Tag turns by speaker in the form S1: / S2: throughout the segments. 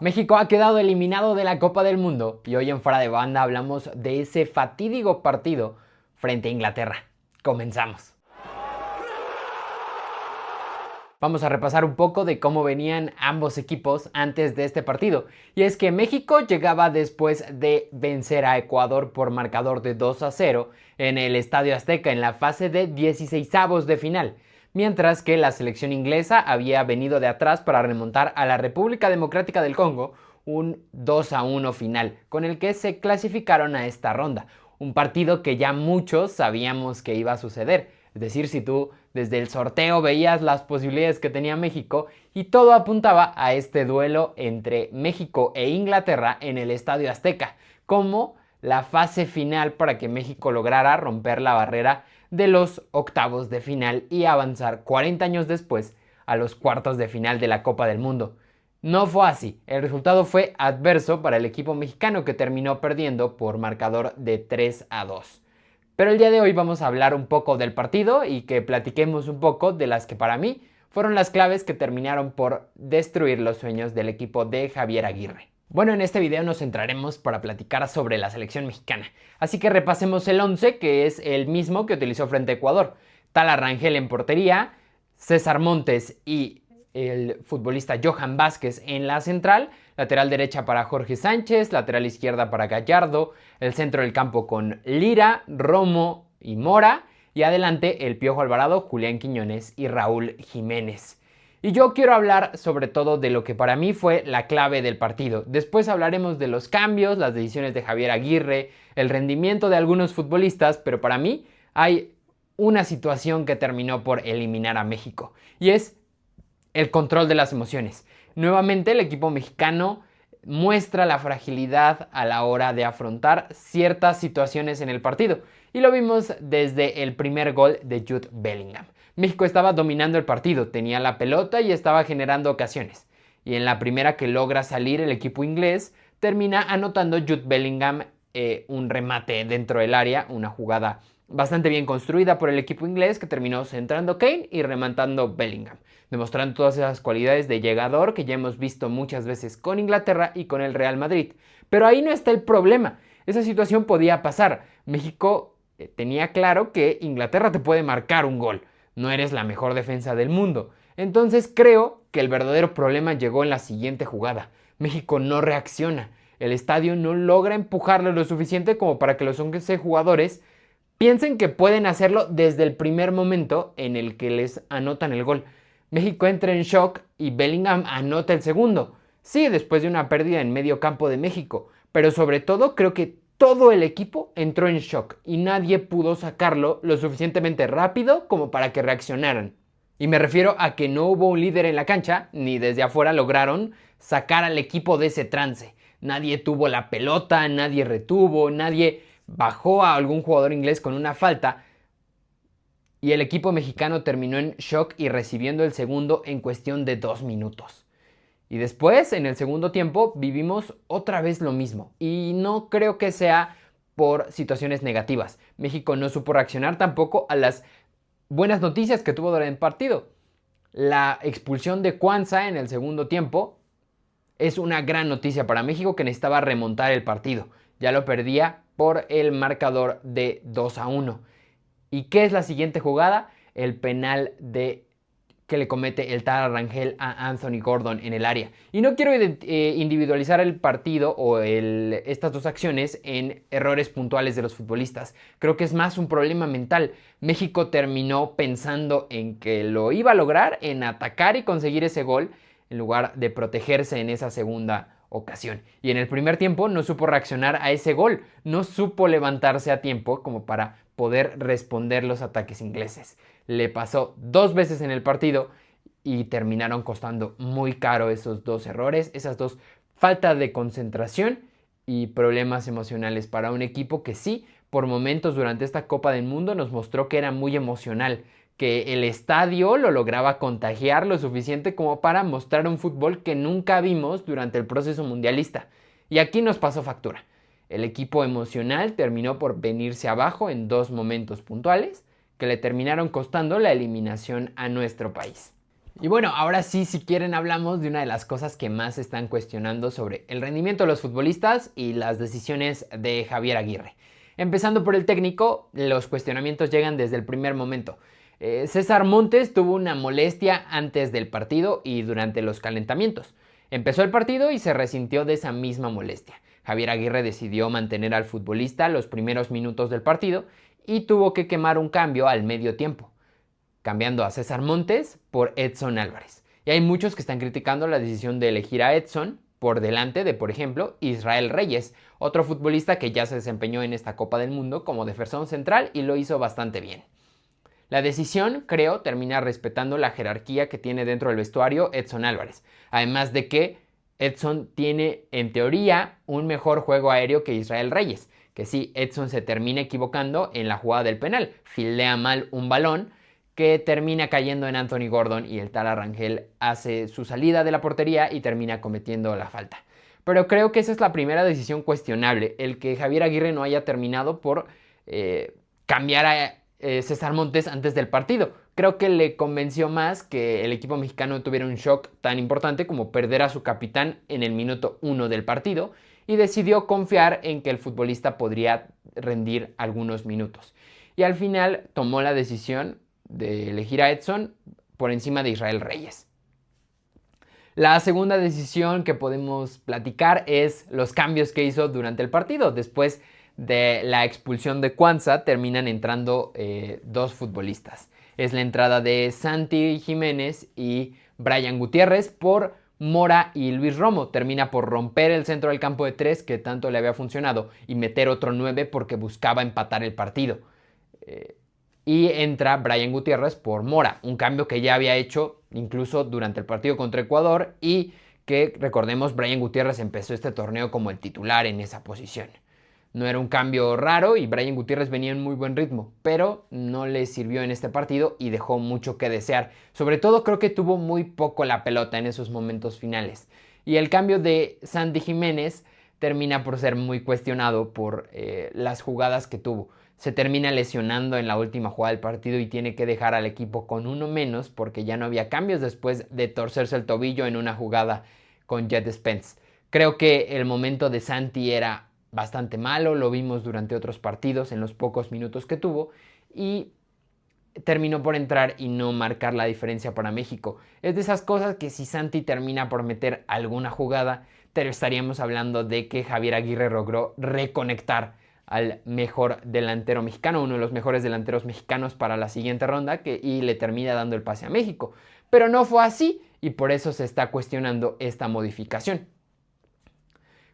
S1: México ha quedado eliminado de la Copa del Mundo y hoy en Fuera de Banda hablamos de ese fatídico partido frente a Inglaterra. Comenzamos. Vamos a repasar un poco de cómo venían ambos equipos antes de este partido. Y es que México llegaba después de vencer a Ecuador por marcador de 2-0 en el Estadio Azteca en la fase de 16avos de final. Mientras que la selección inglesa había venido de atrás para remontar a la República Democrática del Congo un 2-1 final, con el que se clasificaron a esta ronda. Un partido que ya muchos sabíamos que iba a suceder. Es decir, si tú desde el sorteo veías las posibilidades que tenía México y todo apuntaba a este duelo entre México e Inglaterra en el Estadio Azteca, como la fase final para que México lograra romper la barrera de los octavos de final y avanzar 40 años después a los cuartos de final de la Copa del Mundo. No fue así, el resultado fue adverso para el equipo mexicano que terminó perdiendo por marcador de 3-2. Pero el día de hoy vamos a hablar un poco del partido y que platiquemos un poco de las que para mí fueron las claves que terminaron por destruir los sueños del equipo de Javier Aguirre. Bueno, en este video nos centraremos para platicar sobre la selección mexicana, así que repasemos el 11, que es el mismo que utilizó frente a Ecuador. Tala Rangel en portería, César Montes y el futbolista Johan Vázquez en la central, lateral derecha para Jorge Sánchez, lateral izquierda para Gallardo, el centro del campo con Lira, Romo y Mora, y adelante el Piojo Alvarado, Julián Quiñones y Raúl Jiménez. Y yo quiero hablar sobre todo de lo que para mí fue la clave del partido. Después hablaremos de los cambios, las decisiones de Javier Aguirre, el rendimiento de algunos futbolistas, pero para mí hay una situación que terminó por eliminar a México, y es el control de las emociones. Nuevamente el equipo mexicano muestra la fragilidad a la hora de afrontar ciertas situaciones en el partido, y lo vimos desde el primer gol de Jude Bellingham. México estaba dominando el partido, tenía la pelota y estaba generando ocasiones, y en la primera que logra salir el equipo inglés termina anotando Jude Bellingham un remate dentro del área, una jugada bastante bien construida por el equipo inglés que terminó centrando Kane y rematando Bellingham, demostrando todas esas cualidades de llegador que ya hemos visto muchas veces con Inglaterra y con el Real Madrid. Pero ahí no está el problema, esa situación podía pasar. México tenía claro que Inglaterra te puede marcar un gol, no eres la mejor defensa del mundo. Entonces creo que el verdadero problema llegó en la siguiente jugada. México no reacciona, el estadio no logra empujarlo lo suficiente como para que los 11 jugadores piensen que pueden hacerlo desde el primer momento en el que les anotan el gol. México entra en shock y Bellingham anota el segundo. Sí, después de una pérdida en medio campo de México, pero sobre todo creo que todo el equipo entró en shock y nadie pudo sacarlo lo suficientemente rápido como para que reaccionaran. Y me refiero a que no hubo un líder en la cancha, ni desde afuera lograron sacar al equipo de ese trance. Nadie tuvo la pelota, nadie retuvo, nadie bajó a algún jugador inglés con una falta, y el equipo mexicano terminó en shock y recibiendo el segundo en cuestión de 2 minutos. Y después, en el segundo tiempo, vivimos otra vez lo mismo. Y no creo que sea por situaciones negativas. México no supo reaccionar tampoco a las buenas noticias que tuvo durante el partido. La expulsión de Cuanza en el segundo tiempo es una gran noticia para México, que necesitaba remontar el partido. Ya lo perdía por el marcador de 2-1. ¿Y qué es la siguiente jugada? El penal que le comete el Tala Rangel a Anthony Gordon en el área. Y no quiero individualizar el partido o estas dos acciones en errores puntuales de los futbolistas. Creo que es más un problema mental. México terminó pensando en que lo iba a lograr, en atacar y conseguir ese gol, en lugar de protegerse en esa segunda ocasión. Y en el primer tiempo no supo reaccionar a ese gol, no supo levantarse a tiempo como para poder responder los ataques ingleses. Le pasó 2 veces en el partido y terminaron costando muy caro esos 2 errores, esas 2 faltas de concentración y problemas emocionales para un equipo que sí, por momentos durante esta Copa del Mundo nos mostró que era muy emocional, que el estadio lo lograba contagiar lo suficiente como para mostrar un fútbol que nunca vimos durante el proceso mundialista. Y aquí nos pasó factura. El equipo emocional terminó por venirse abajo en 2 momentos puntuales que le terminaron costando la eliminación a nuestro país. Y bueno, ahora sí, si quieren, hablamos de una de las cosas que más se están cuestionando sobre el rendimiento de los futbolistas y las decisiones de Javier Aguirre. Empezando por el técnico, los cuestionamientos llegan desde el primer momento. César Montes tuvo una molestia antes del partido y durante los calentamientos. Empezó el partido y se resintió de esa misma molestia. Javier Aguirre decidió mantener al futbolista los primeros minutos del partido y tuvo que quemar un cambio al medio tiempo, cambiando a César Montes por Edson Álvarez. Y hay muchos que están criticando la decisión de elegir a Edson por delante de, por ejemplo, Israel Reyes, otro futbolista que ya se desempeñó en esta Copa del Mundo como defensor central y lo hizo bastante bien. La decisión, creo, termina respetando la jerarquía que tiene dentro del vestuario Edson Álvarez, además de que Edson tiene, en teoría, un mejor juego aéreo que Israel Reyes, que sí, Edson se termina equivocando en la jugada del penal, fildea mal un balón que termina cayendo en Anthony Gordon y el Tala Rangel hace su salida de la portería y termina cometiendo la falta. Pero creo que esa es la primera decisión cuestionable, el que Javier Aguirre no haya terminado por cambiar a César Montes antes del partido. Creo que le convenció más que el equipo mexicano tuviera un shock tan importante como perder a su capitán en el minuto 1 del partido y decidió confiar en que el futbolista podría rendir algunos minutos. Y al final tomó la decisión de elegir a Edson por encima de Israel Reyes. La segunda decisión que podemos platicar es los cambios que hizo durante el partido. Después de la expulsión de Cuanza terminan entrando dos futbolistas. Es la entrada de Santi Jiménez y Brian Gutiérrez por Mora y Luis Romo. Termina por romper el centro del campo de 3 que tanto le había funcionado y meter otro 9 porque buscaba empatar el partido. Y entra Brian Gutiérrez por Mora, un cambio que ya había hecho incluso durante el partido contra Ecuador y que, recordemos, Brian Gutiérrez empezó este torneo como el titular en esa posición. No era un cambio raro y Brian Gutiérrez venía en muy buen ritmo, pero no le sirvió en este partido y dejó mucho que desear. Sobre todo creo que tuvo muy poco la pelota en esos momentos finales. Y el cambio de Santi Jiménez termina por ser muy cuestionado por las jugadas que tuvo. Se termina lesionando en la última jugada del partido y tiene que dejar al equipo con uno menos porque ya no había cambios después de torcerse el tobillo en una jugada con Jet Spence. Creo que el momento de Santi era bastante malo, lo vimos durante otros partidos en los pocos minutos que tuvo y terminó por entrar y no marcar la diferencia para México. Es de esas cosas que si Santi termina por meter alguna jugada, estaríamos hablando de que Javier Aguirre logró reconectar al mejor delantero mexicano, uno de los mejores delanteros mexicanos para la siguiente ronda y le termina dando el pase a México. Pero no fue así y por eso se está cuestionando esta modificación.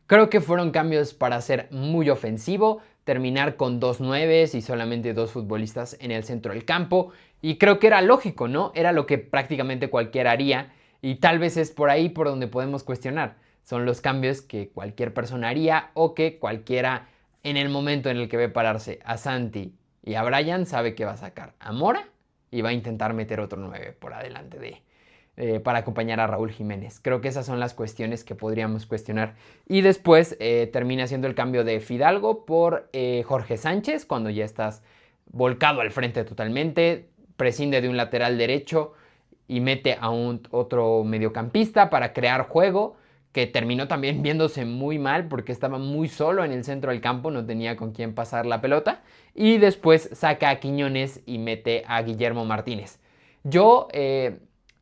S1: Creo que fueron cambios para ser muy ofensivo, terminar con 2 nueves y solamente 2 futbolistas en el centro del campo. Y creo que era lógico, ¿no? Era lo que prácticamente cualquiera haría y tal vez es por ahí por donde podemos cuestionar. Son los cambios que cualquier persona haría o que cualquiera en el momento en el que ve pararse a Santi y a Brian sabe que va a sacar a Mora y va a intentar meter otro 9 por adelante para acompañar a Raúl Jiménez. Creo que esas son las cuestiones que podríamos cuestionar. Y después termina haciendo el cambio de Fidalgo por Jorge Sánchez, cuando ya estás volcado al frente totalmente, prescinde de un lateral derecho y mete a otro mediocampista para crear juego, que terminó también viéndose muy mal porque estaba muy solo en el centro del campo, no tenía con quién pasar la pelota. Y después saca a Quiñones y mete a Guillermo Martínez. Yo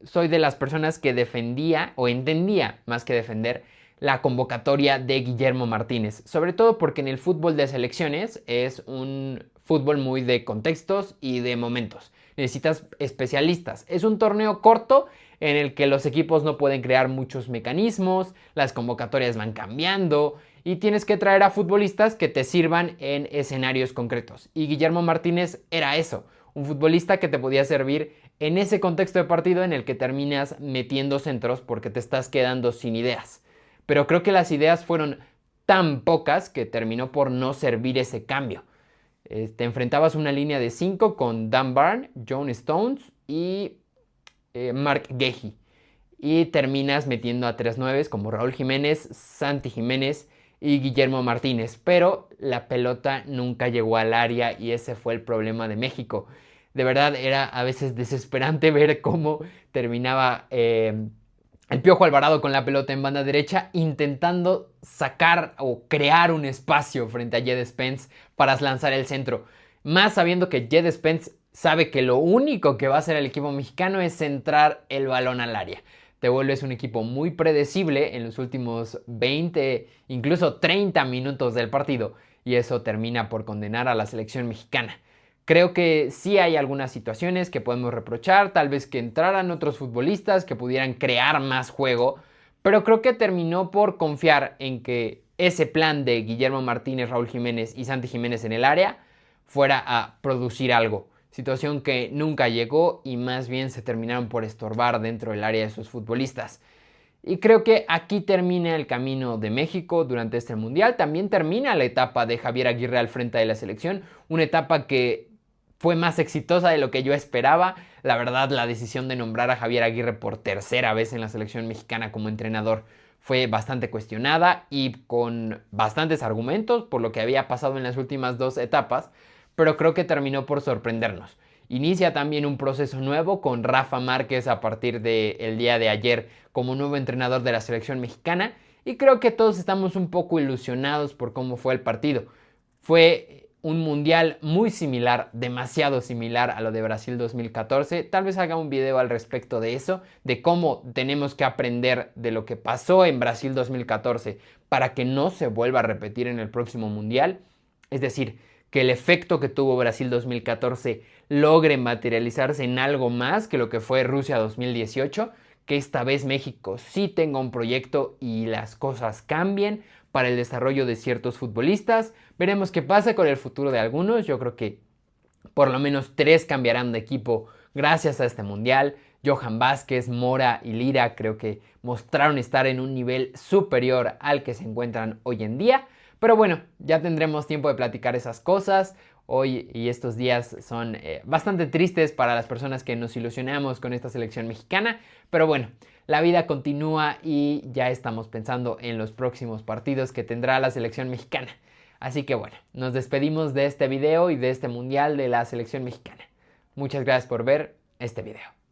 S1: soy de las personas que defendía o entendía más que defender la convocatoria de Guillermo Martínez, sobre todo porque en el fútbol de selecciones es un fútbol muy de contextos y de momentos. Necesitas especialistas. Es un torneo corto en el que los equipos no pueden crear muchos mecanismos, las convocatorias van cambiando y tienes que traer a futbolistas que te sirvan en escenarios concretos. Y Guillermo Martínez era eso, un futbolista que te podía servir en ese contexto de partido en el que terminas metiendo centros porque te estás quedando sin ideas. Pero creo que las ideas fueron tan pocas que terminó por no servir ese cambio. Te enfrentabas una línea de 5 con Dan Burn, John Stones y Mark Gehi. Y terminas metiendo a 3 nueves como Raúl Jiménez, Santi Jiménez y Guillermo Martínez. Pero la pelota nunca llegó al área y ese fue el problema de México. De verdad era a veces desesperante ver cómo terminaba el Piojo Alvarado con la pelota en banda derecha intentando sacar o crear un espacio frente a Jed Spence para lanzar el centro. Más sabiendo que Jed Spence sabe que lo único que va a hacer el equipo mexicano es centrar el balón al área. Te vuelves un equipo muy predecible en los últimos 20, incluso 30 minutos del partido, y eso termina por condenar a la selección mexicana. Creo que sí hay algunas situaciones que podemos reprochar, tal vez que entraran otros futbolistas que pudieran crear más juego, pero creo que terminó por confiar en que ese plan de Guillermo Martínez, Raúl Jiménez y Santi Jiménez en el área fuera a producir algo. Situación que nunca llegó y más bien se terminaron por estorbar dentro del área de sus futbolistas. Y creo que aquí termina el camino de México durante este mundial. También termina la etapa de Javier Aguirre al frente de la selección. Una etapa que fue más exitosa de lo que yo esperaba. La verdad, la decisión de nombrar a Javier Aguirre por tercera vez en la selección mexicana como entrenador fue bastante cuestionada y con bastantes argumentos por lo que había pasado en las últimas dos etapas, pero creo que terminó por sorprendernos. Inicia también un proceso nuevo con Rafa Márquez a partir del día de ayer como nuevo entrenador de la selección mexicana y creo que todos estamos un poco ilusionados por cómo fue el partido. Fue un mundial muy similar, demasiado similar a lo de Brasil 2014. Tal vez haga un video al respecto de eso, de cómo tenemos que aprender de lo que pasó en Brasil 2014 para que no se vuelva a repetir en el próximo mundial. Es decir, que el efecto que tuvo Brasil 2014 logre materializarse en algo más que lo que fue Rusia 2018, que esta vez México sí tenga un proyecto y las cosas cambien para el desarrollo de ciertos futbolistas. Veremos qué pasa con el futuro de algunos. Yo creo que por lo menos 3 cambiarán de equipo gracias a este mundial. Johan Vázquez, Mora y Lira creo que mostraron estar en un nivel superior al que se encuentran hoy en día. Pero bueno, ya tendremos tiempo de platicar esas cosas. Hoy y estos días son bastante tristes para las personas que nos ilusionamos con esta selección mexicana. Pero bueno, la vida continúa y ya estamos pensando en los próximos partidos que tendrá la selección mexicana. Así que bueno, nos despedimos de este video y de este mundial de la selección mexicana. Muchas gracias por ver este video.